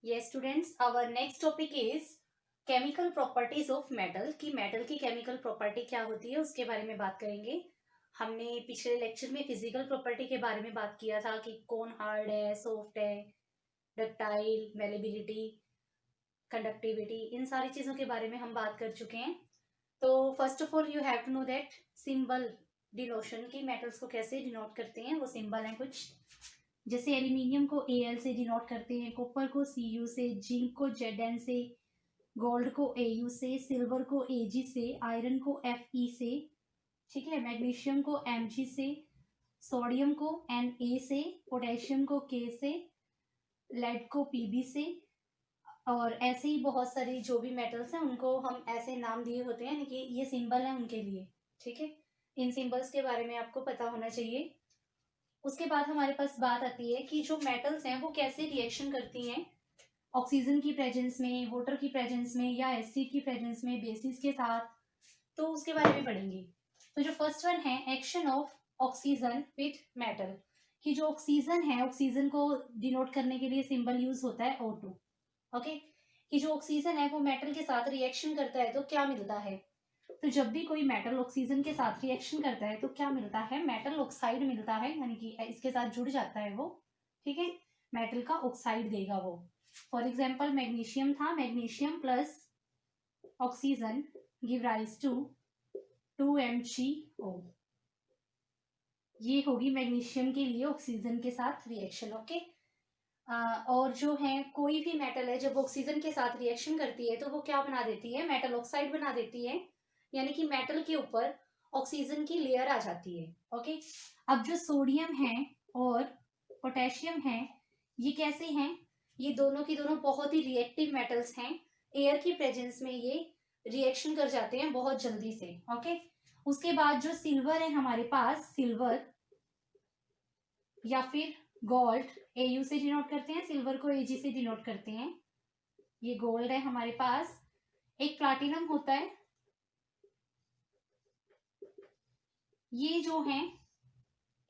Yes students, our next topic is chemical properties of metal कि metal की chemical property क्या होती है उसके बारे में बात करेंगे। हमने पिछले लेक्चर में फिजिकल प्रॉपर्टी के बारे में बात किया था कि कौन हार्ड है, सॉफ्ट है, डक्टाइल, मेलेबिलिटी, कंडक्टिविटी, इन सारी चीज़ों के बारे में हम बात कर चुके हैं। तो first of all you have to know that symbol denotation की मेटल्स को कैसे डिनोट करते हैं। वो सिंबल हैं कुछ, जैसे एल्यूमिनियम को Al से डिनोट करते हैं, कॉपर को Cu से, जिंक को Zn से, गोल्ड को Au से, सिल्वर को Ag से, आयरन को Fe से, ठीक है, मैग्नीशियम को Mg से, सोडियम को Na से, पोटेशियम को K से, लेड को Pb से, और ऐसे ही बहुत सारी जो भी मेटल्स हैं उनको हम ऐसे नाम दिए होते हैं, यानी कि ये सिंबल है उनके लिए। ठीक है, इन सिंबल्स के बारे में आपको पता होना चाहिए। उसके बाद हमारे पास बात आती है कि जो मेटल्स हैं वो कैसे रिएक्शन करती हैं ऑक्सीजन की प्रेजेंस में, वाटर की प्रेजेंस में, या एसिड की प्रेजेंस में बेसिस के साथ। तो उसके बारे में पढ़ेंगे। तो जो फर्स्ट वन है action of oxygen with metal, कि जो ऑक्सीजन है, ऑक्सीजन को डिनोट करने के लिए सिंबल यूज होता है O2। ओके, कि जो ऑक्सीजन है वो मेटल के साथ रिएक्शन करता है तो क्या मिलता है। तो जब भी कोई मेटल ऑक्सीजन के साथ रिएक्शन करता है तो क्या मिलता है, मेटल ऑक्साइड मिलता है, यानी कि इसके साथ जुड़ जाता है वो। ठीक है, मेटल का ऑक्साइड देगा वो। फॉर एग्जाम्पल मैग्नीशियम था, magnesium plus oxygen give rise to 2MgO। ये होगी मैग्नीशियम के लिए ऑक्सीजन के साथ रिएक्शन। ओके, और जो है कोई भी मेटल है जब ऑक्सीजन के साथ रिएक्शन करती है तो वो क्या बना देती है, मेटल ऑक्साइड बना देती है, यानी कि मेटल के ऊपर ऑक्सीजन की लेयर आ जाती है। ओके, अब जो सोडियम है और पोटेशियम है ये कैसे हैं, ये दोनों की दोनों बहुत ही रिएक्टिव मेटल्स हैं। एयर की प्रेजेंस में ये रिएक्शन कर जाते हैं बहुत जल्दी से। ओके, उसके बाद जो सिल्वर है हमारे पास, सिल्वर या फिर गोल्ड, Au से डिनोट करते हैं, सिल्वर को Ag से डिनोट करते हैं। ये गोल्ड है हमारे पास। एक प्लैटिनम होता है, ये जो है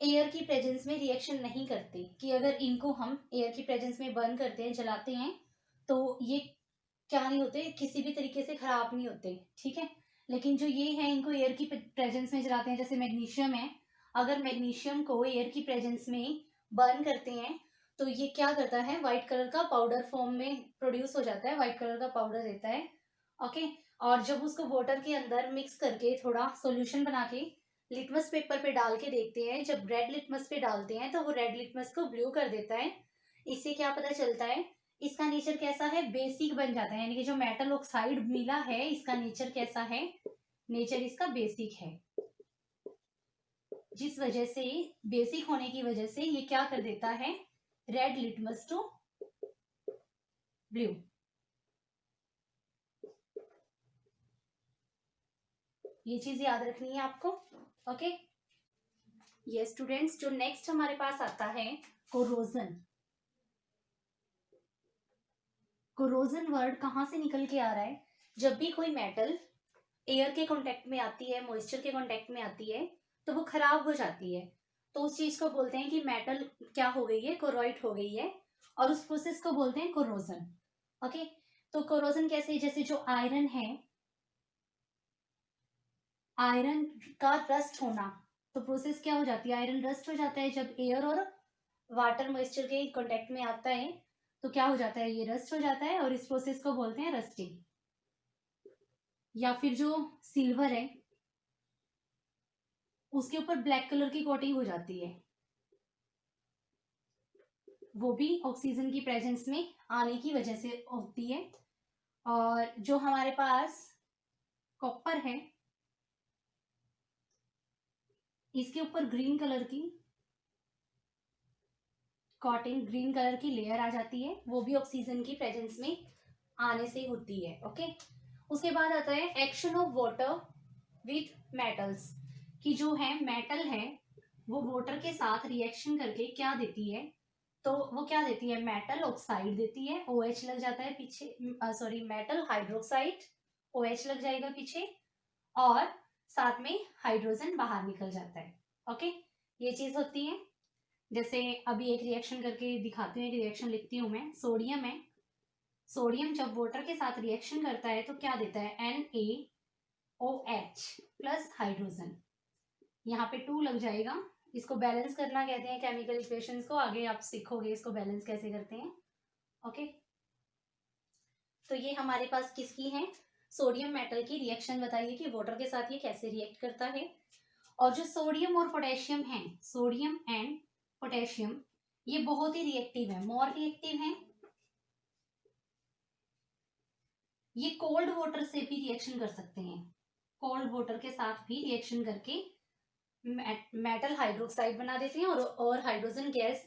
एयर की प्रेजेंस में रिएक्शन नहीं करते, कि अगर इनको हम एयर की प्रेजेंस में बर्न करते हैं, जलाते हैं, तो ये क्या नहीं होते, किसी भी तरीके से खराब नहीं होते। ठीक है, लेकिन जो ये है इनको एयर की प्रेजेंस में जलाते हैं, जैसे मैग्नीशियम है, अगर मैग्नीशियम को एयर की प्रेजेंस में बर्न करते हैं तो ये क्या करता है, व्हाइट कलर का पाउडर फॉर्म में प्रोड्यूस हो जाता है, व्हाइट कलर का पाउडर देता है। ओके, और जब उसको वाटर के अंदर मिक्स करके थोड़ा सॉल्यूशन बना के लिटमस पेपर पे डाल के देखते हैं, जब रेड लिटमस पे डालते हैं तो वो रेड लिटमस को ब्लू कर देता है। इससे क्या पता चलता है, इसका नेचर कैसा है, बेसिक बन जाता है, यानी कि जो मेटल ऑक्साइड मिला है इसका नेचर कैसा है, नेचर इसका बेसिक है। जिस वजह से बेसिक होने की वजह से ये क्या कर देता है, रेड लिटमस टू ब्लू। ये चीज याद रखनी है आपको। ओके, ये स्टूडेंट्स, जो नेक्स्ट हमारे पास आता है कोरोजन। कोरोजन वर्ड कहाँ से निकल के आ रहा है, जब भी कोई मेटल एयर के कांटेक्ट में आती है, मॉइस्चर के कांटेक्ट में आती है तो वो खराब हो जाती है, तो उस चीज को बोलते हैं कि मेटल क्या हो गई है, कोरोइड हो गई है, और उस प्रोसेस को बोलते हैं कोरोजन। ओके, तो कोरोजन कैसे, जैसे जो आयरन है, आयरन का रस्ट होना, तो प्रोसेस क्या हो जाती है, आयरन रस्ट हो जाता है जब एयर और वाटर मॉइस्चर के कांटेक्ट में आता है, तो क्या हो जाता है, ये रस्ट हो जाता है, और इस प्रोसेस को बोलते हैं रस्टिंग। या फिर जो सिल्वर है उसके ऊपर ब्लैक कलर की कोटिंग हो जाती है, वो भी ऑक्सीजन की प्रेजेंस में आने की वजह से होती है। और जो हमारे पास कॉपर है इसके ऊपर ग्रीन कलर की कोटिंग, ग्रीन कलर की लेयर आ जाती है, वो भी ऑक्सीजन की प्रेजेंस में आने से होती है। ओके, उसके बाद आता है action of water with metals, कि जो है मेटल है वो वाटर के साथ रिएक्शन करके क्या देती है, तो वो क्या देती है, मेटल ऑक्साइड देती है, OH लग जाता है पीछे, सॉरी मेटल हाइड्रोक्साइड, OH लग जाएगा पीछे, और साथ में हाइड्रोजन बाहर निकल जाता है। ओके, ये चीज होती है। जैसे अभी एक रिएक्शन करके दिखाती हूँ, एक रिएक्शन लिखती हूँ मैं, सोडियम है, सोडियम जब वाटर के साथ रिएक्शन करता है तो क्या देता है, NaOH प्लस हाइड्रोजन। यहाँ पे 2 लग जाएगा। इसको बैलेंस करना कहते हैं केमिकल इक्वेशंस को, आगे आप सीखोगे इसको बैलेंस कैसे करते हैं। ओके, तो ये हमारे पास किसकी है, सोडियम मेटल की रिएक्शन बताइए कि वाटर के साथ ये कैसे रिएक्ट करता है। और जो सोडियम और पोटेशियम है, सोडियम एंड पोटेशियम, ये बहुत ही रिएक्टिव है, मोर रिएक्टिव है। ये कोल्ड वाटर से भी रिएक्शन कर सकते हैं, कोल्ड वाटर के साथ भी रिएक्शन करके मेटल हाइड्रोक्साइड बना देते हैं और हाइड्रोजन गैस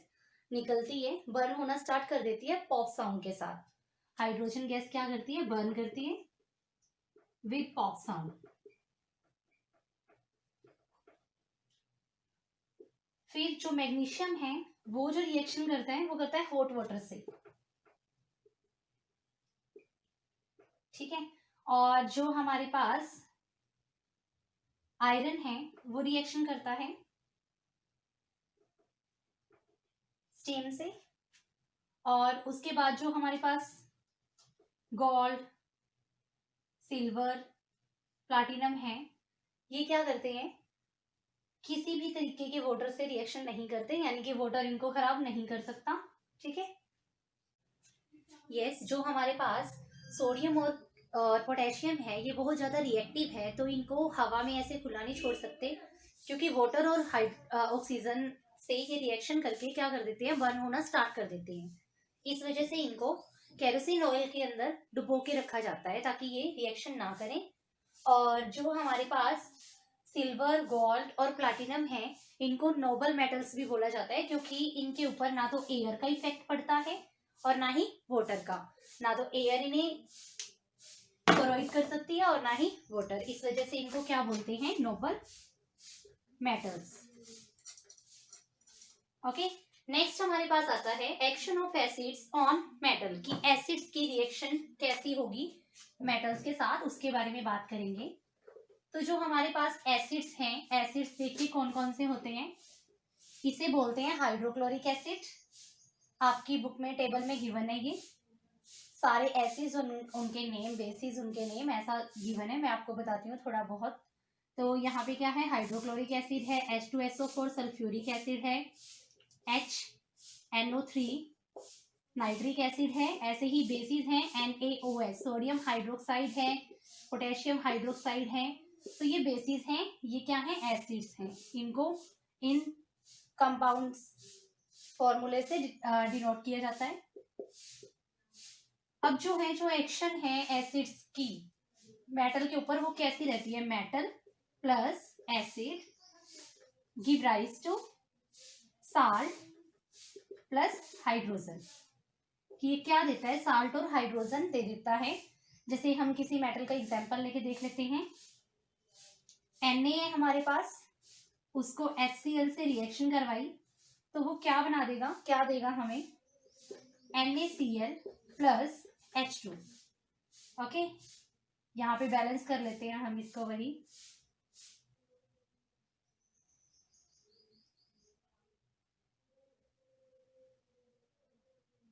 निकलती है, बर्न होना स्टार्ट कर देती है पॉप साउंड के साथ। हाइड्रोजन गैस क्या करती है, बर्न करती है विद पॉप साउंड। फिर जो मैग्नीशियम है वो जो रिएक्शन करता है वो करता है हॉट वाटर से, ठीक है। और जो हमारे पास आयरन है वो रिएक्शन करता है स्टीम से। और उसके बाद जो हमारे पास गोल्ड, सिल्वर, प्लैटिनम है, ये क्या करते हैं, किसी भी तरीके के वाटर से रिएक्शन नहीं करते, यानी कि वाटर इनको खराब नहीं कर सकता, ठीक है। यस, जो हमारे पास सोडियम और पोटेशियम है ये बहुत ज़्यादा रिएक्टिव है, तो इनको हवा में ऐसे खुला नहीं छोड़ सकते, क्योंकि वाटर और ऑक्सीजन से ये रिएक्शन करके क्या कर देते हैं, बर्न होना स्टार्ट कर देते हैं। इस वजह से इनको केरोसिन ऑयल के अंदर डुबो के रखा जाता है ताकि ये रिएक्शन ना करें। और जो हमारे पास सिल्वर, गोल्ड और प्लैटिनम है, इनको नोबल मेटल्स भी बोला जाता है, क्योंकि इनके ऊपर ना तो एयर का इफेक्ट पड़ता है और ना ही वाटर का, ना तो एयर इन्हें कोरोइड कर सकती है और ना ही वाटर। इस वजह से इनको क्या बोलते हैं, नोबल मेटल्स। ओके, नेक्स्ट हमारे पास आता है action of acids on metal, की एसिड्स की रिएक्शन कैसी होगी मेटल्स के साथ, उसके बारे में बात करेंगे। तो जो हमारे पास एसिड्स हैं, एसिड्स देखिए कौन कौन से होते हैं। इसे बोलते हैं हाइड्रोक्लोरिक एसिड, आपकी बुक में टेबल में गिवन है, ये सारे एसिड्स उनके नेम, बेसिस उनके नेम ऐसा गिवन है, मैं आपको बताती हूँ थोड़ा बहुत। तो यहाँ पे क्या है, हाइड्रोक्लोरिक एसिड है, H2SO4, सल्फ्यूरिक एसिड है, HNO3, नाइट्रिक एसिड है, ऐसे ही बेसिस हैं NaOH, सोडियम हाइड्रोक्साइड है, पोटेशियम हाइड्रोक्साइड है। तो ये बेसिस हैं, ये क्या है, एसिड्स हैं। इनको इन कंपाउंड्स फॉर्मूले से डिनोट किया जाता है। अब जो है, जो एक्शन है एसिड्स की मेटल के ऊपर, वो कैसी रहती है, metal plus acid give rise to salt plus hydrogen. कि ये क्या देता है, साल्ट और हाइड्रोजन दे देता है। जैसे हम किसी मेटल का एग्जांपल लेके देख लेते हैं, Na है हमारे पास, उसको HCl से रिएक्शन करवाई तो वो क्या बना देगा, क्या देगा हमें, NaCl प्लस H2। ओके, यहाँ पे बैलेंस कर लेते हैं हम इसको, वही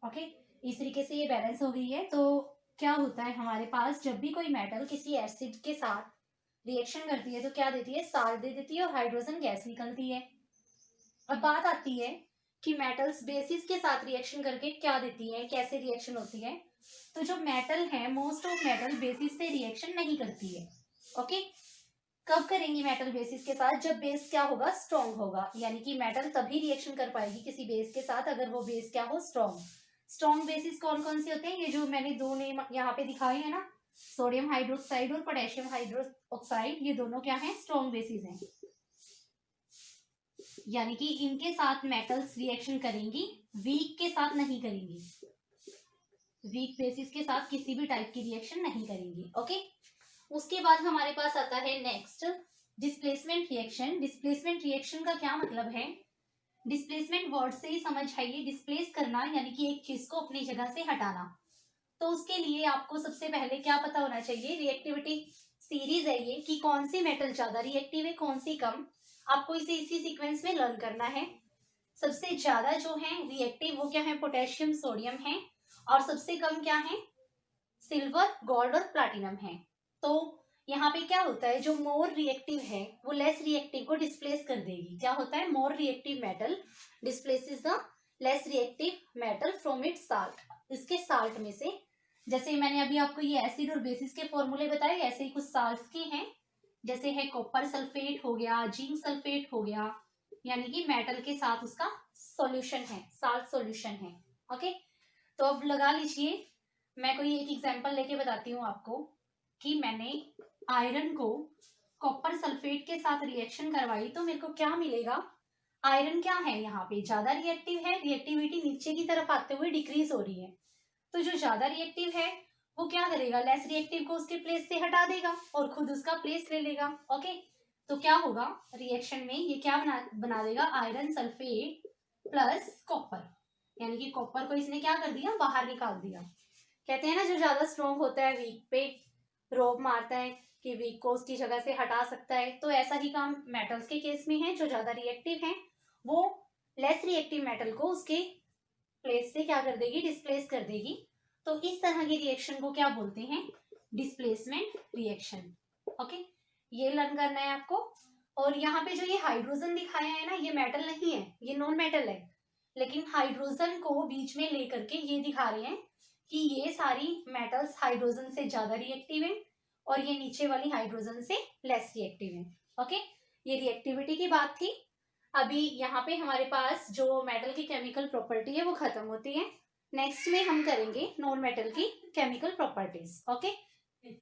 ओके, इस तरीके से ये बैलेंस हो गई है। तो क्या होता है हमारे पास, जब भी कोई मेटल किसी एसिड के साथ रिएक्शन करती है तो क्या देती है, साल्ट दे देती है और हाइड्रोजन गैस निकलती है। अब बात आती है कि मेटल्स बेसिस के साथ रिएक्शन करके क्या देती है, कैसे रिएक्शन होती है। तो जो मेटल है, मोस्ट ऑफ मेटल बेसिस से रिएक्शन नहीं करती है। ओके, कब करेंगी मेटल बेसिस के साथ, जब बेस क्या होगा, स्ट्रॉन्ग होगा, यानी कि मेटल तभी रिएक्शन कर पाएगी किसी बेस के साथ अगर वो बेस क्या हो, स्ट्रॉन्ग। स्ट्रॉन्ग बेसिस कौन कौन से होते हैं, ये जो मैंने दो नेम यहाँ पे दिखाए हैं ना, सोडियम हाइड्रोक्साइड और पोटेशियम हाइड्रोक्साइड, ये दोनों क्या है, स्ट्रॉन्ग बेसिस हैं। यानी कि इनके साथ मेटल्स रिएक्शन करेंगी, वीक के साथ नहीं करेंगी, वीक बेसिस के साथ किसी भी टाइप की रिएक्शन नहीं करेंगी। ओके, उसके बाद हमारे पास आता है next displacement reaction. Displacement reaction का क्या मतलब है, डिस्प्लेसमेंट वर्ड से ही समझ आइए, डिस्प्लेस करना यानी कि एक चीज को अपनी जगह से हटाना। तो उसके लिए आपको सबसे पहले क्या पता होना चाहिए, रिएक्टिविटी सीरीज है ये, कि कौन सी मेटल ज्यादा रिएक्टिव है, कौन सी कम। आपको इसे इसी सीक्वेंस में लर्न करना है। सबसे ज्यादा जो है रिएक्टिव वो क्या है, पोटेशियम सोडियम है, और सबसे कम क्या है, सिल्वर, गोल्ड और प्लाटिनम है। तो यहाँ पे क्या होता है, जो मोर रिएक्टिव है वो लेस रिएक्टिव को डिस्प्लेस कर देगी। क्या होता है, more reactive metal displaces the less reactive metal from its salt, इसके साल्ट में से। जैसे मैंने अभी आपको ये एसिड और बेसिस के फॉर्मूले बताए, ऐसे ही कुछ साल्ट्स के हैं, जैसे है कॉपर सल्फेट हो गया, जिंक सल्फेट हो गया, यानी कि मेटल के साथ उसका सॉल्यूशन है, साल्ट सॉल्यूशन है। ओके, तो अब लगा लीजिए, मैं कोई एक एग्जांपल लेके बताती हूँ आपको कि मैंने आयरन को कॉपर सल्फेट के साथ रिएक्शन करवाई तो मेरे को क्या मिलेगा। आयरन क्या है, यहाँ पे ज्यादा रिएक्टिव है, रिएक्टिविटी नीचे की तरफ आते हुए डिक्रीज हो रही है। तो जो ज्यादा रिएक्टिव है वो क्या करेगा, लेस रिएक्टिव को उसके प्लेस से हटा देगा और खुद उसका प्लेस ले लेगा। ओके, तो क्या होगा रिएक्शन में, ये क्या बना देगा, आयरन सल्फेट प्लस कॉपर, यानी कि कॉपर को इसने क्या कर दिया, बाहर निकाल दिया। कहते हैं ना, जो ज्यादा स्ट्रॉन्ग होता है वीक पे रोब मारता है कि वीक को उसकी जगह से हटा सकता है। तो ऐसा ही काम मेटल्स के केस में है, जो ज्यादा रिएक्टिव है वो लेस रिएक्टिव मेटल को उसके प्लेस से क्या कर देगी, डिस्प्लेस कर देगी। तो इस तरह की रिएक्शन को क्या बोलते हैं, डिस्प्लेसमेंट रिएक्शन। ओके, ये लर्न करना है आपको। और यहाँ पे जो ये हाइड्रोजन दिखाया है ना, ये मेटल नहीं है, ये नॉन मेटल है, लेकिन हाइड्रोजन को बीच में लेकर के ये दिखा रहे हैं कि ये सारी मेटल्स हाइड्रोजन से ज्यादा रिएक्टिव है और ये नीचे वाली हाइड्रोजन से लेस रिएक्टिव है। ओके, ये रिएक्टिविटी की बात थी। अभी यहाँ पे हमारे पास जो मेटल की केमिकल प्रॉपर्टी है वो खत्म होती है। नेक्स्ट में हम करेंगे नॉन मेटल की केमिकल प्रॉपर्टीज। ओके,